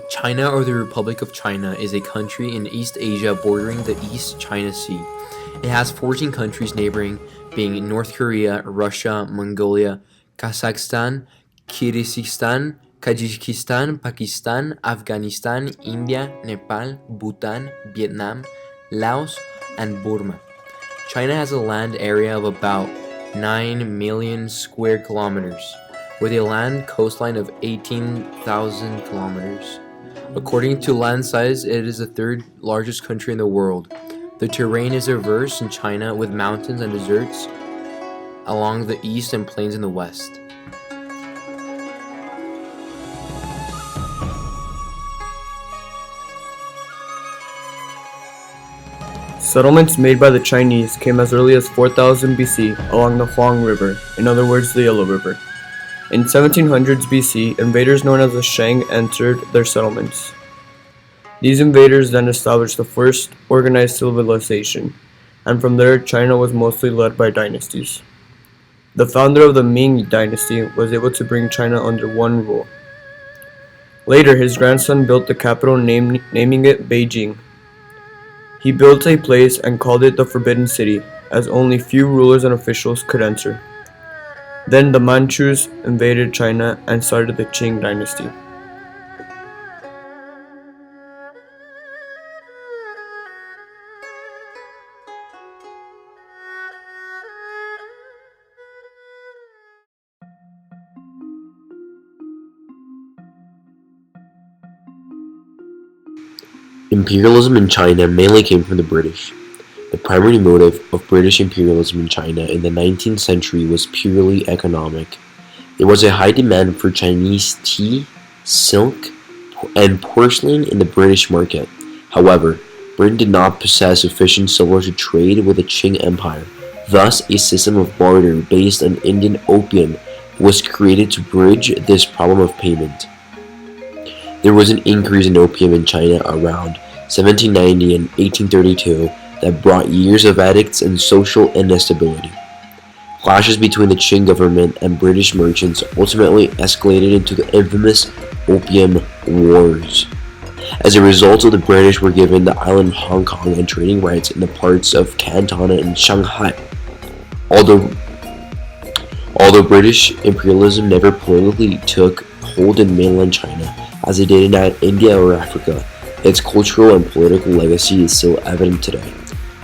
China, or the Republic of China, is a country in East Asia bordering the East China Sea. It has 14 countries neighboring, being North Korea, Russia, Mongolia, Kazakhstan, Kyrgyzstan, Tajikistan, Pakistan, Afghanistan, India, Nepal, Bhutan, Vietnam, Laos, and Burma. China has a land area of about 9 million square kilometers, with a land coastline of 18,000 kilometers. According to land size, it is the third largest country in the world. The terrain is diverse in China, with mountains and deserts along the east and plains in the west. Settlements made by the Chinese came as early as 4000 BC along the Huang River, in other words the Yellow River. In 1700s BC, invaders known as the Shang entered their settlements. These invaders then established the first organized civilization, and from there China was mostly led by dynasties. The founder of the Ming dynasty was able to bring China under one rule. Later, his grandson built the capital, naming it Beijing. He built a place and called it the Forbidden City, as only few rulers and officials could enter. Then the Manchus invaded China and started the Qing dynasty. Imperialism in China mainly came from the British. The primary motive of British imperialism in China in the 19th century was purely economic. There was a high demand for Chinese tea, silk, and porcelain in the British market. However, Britain did not possess sufficient silver to trade with the Qing Empire. Thus, a system of barter based on Indian opium was created to bridge this problem of payment. There was an increase in opium in China around 1790 and 1832 that brought years of edicts and social instability. Clashes between the Qing government and British merchants ultimately escalated into the infamous Opium Wars. As a result, the British were given the island of Hong Kong and trading rights in the parts of Canton and Shanghai. Although British imperialism never politically took hold in mainland China, as it did in India or Africa, its cultural and political legacy is still evident today.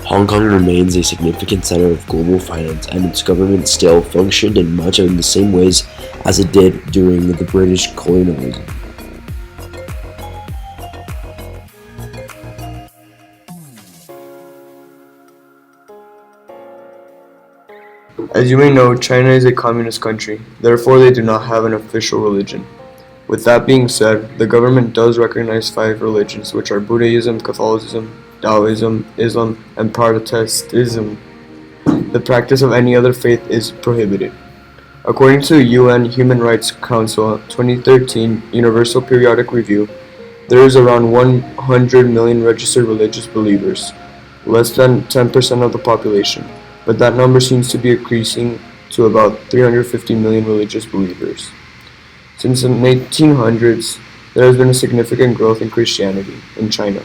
Hong Kong remains a significant center of global finance, and its government still functioned in much of the same ways as it did during the British colonialism. As you may know, China is a communist country, therefore they do not have an official religion. With that being said, the government does recognize 5 religions, which are Buddhism, Catholicism, Taoism, Islam, and Protestantism. The practice of any other faith is prohibited. According to the UN Human Rights Council 2013 Universal Periodic Review, there is around 100 million registered religious believers, less than 10% of the population, but that number seems to be increasing to about 350 million religious believers. Since the 1800s, there has been a significant growth in Christianity in China,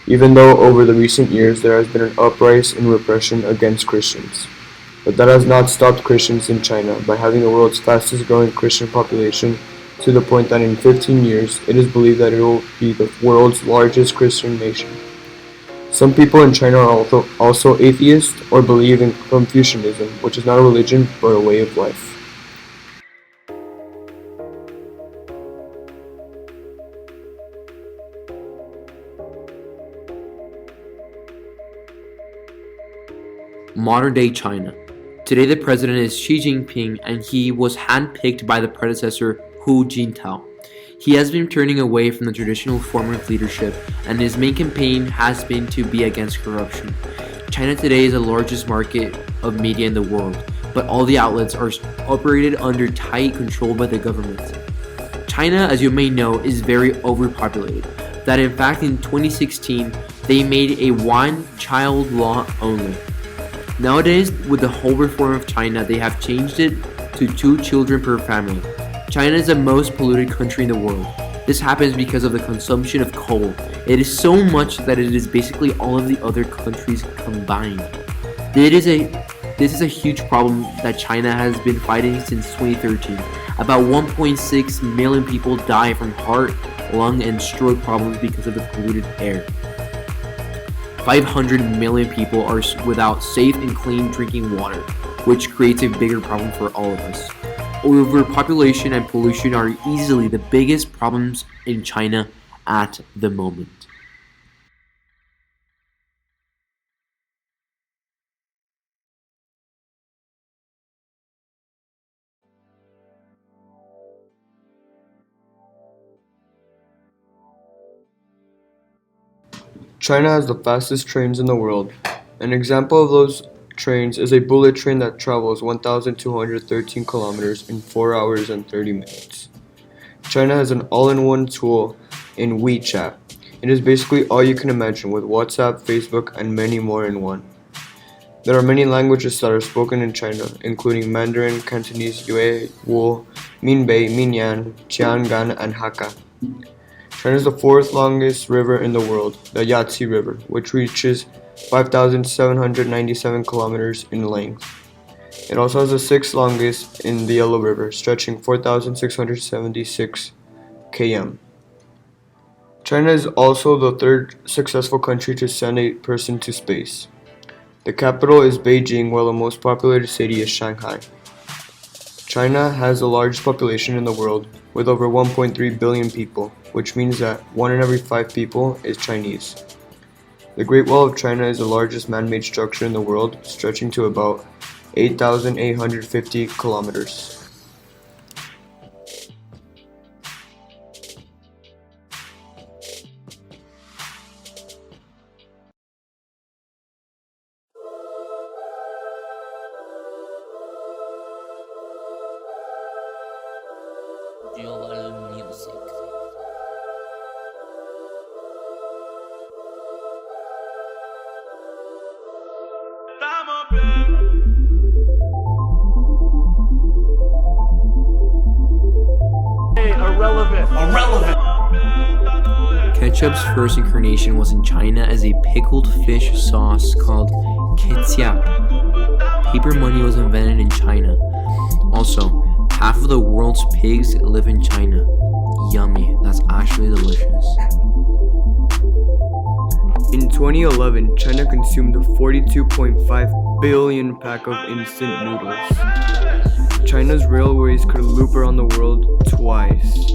even though over the recent years there has been an uprise in repression against Christians. But that has not stopped Christians in China by having the world's fastest growing Christian population, to the point that in 15 years it is believed that it will be the world's largest Christian nation. Some people in China are also atheists or believe in Confucianism, which is not a religion but a way of life. Modern-day China. Today the president is Xi Jinping, and he was handpicked by the predecessor Hu Jintao. He has been turning away from the traditional form of leadership, and his main campaign has been to be against corruption. China today is the largest market of media in the world, but all the outlets are operated under tight control by the government. China, as you may know, is very overpopulated, that in fact in 2016 they made a one-child law only. Nowadays, with the whole reform of China, they have changed it to 2 children per family. China is the most polluted country in the world. This happens because of the consumption of coal. It is so much that it is basically all of the other countries combined. This is a huge problem that China has been fighting since 2013. About 1.6 million people die from heart, lung, and stroke problems because of the polluted air. 500 million people are without safe and clean drinking water, which creates a bigger problem for all of us. Overpopulation and pollution are easily the biggest problems in China at the moment. China has the fastest trains in the world. An example of those trains is a bullet train that travels 1,213 kilometers in 4 hours and 30 minutes. China has an all-in-one tool in WeChat. It is basically all you can imagine, with WhatsApp, Facebook, and many more in one. There are many languages that are spoken in China, including Mandarin, Cantonese, Yue, Wu, Minbei, Minyan, Qiangan, and Hakka. China is the fourth longest river in the world, the Yangtze River, which reaches 5,797 kilometers in length. It also has the sixth longest in the Yellow River, stretching 4,676 km. China is also the third successful country to send a person to space. The capital is Beijing, while the most populated city is Shanghai. China has the largest population in the world, with over 1.3 billion people, which means that 1 in every 5 people is Chinese. The Great Wall of China is the largest man-made structure in the world, stretching to about 8,850 kilometers. Dual music. Irrelevant. Ketchup's first incarnation was in China as a pickled fish sauce called ketchup. Paper money was invented in China. Also, half of the world's pigs live in China. Yummy, that's actually delicious. In 2011, China consumed 42.5 billion pack of instant noodles. China's railways could loop around the world twice.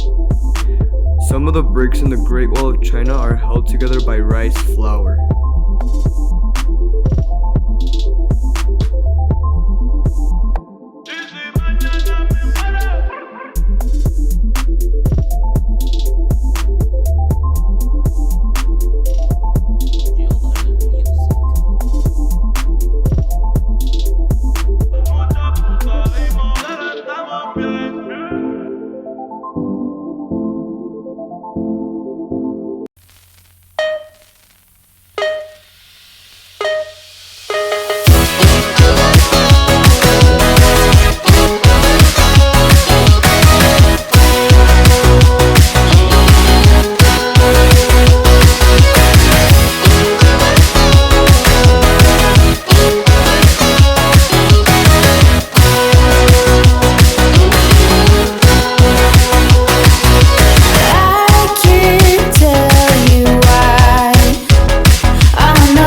Some of the bricks in the Great Wall of China are held together by rice flour.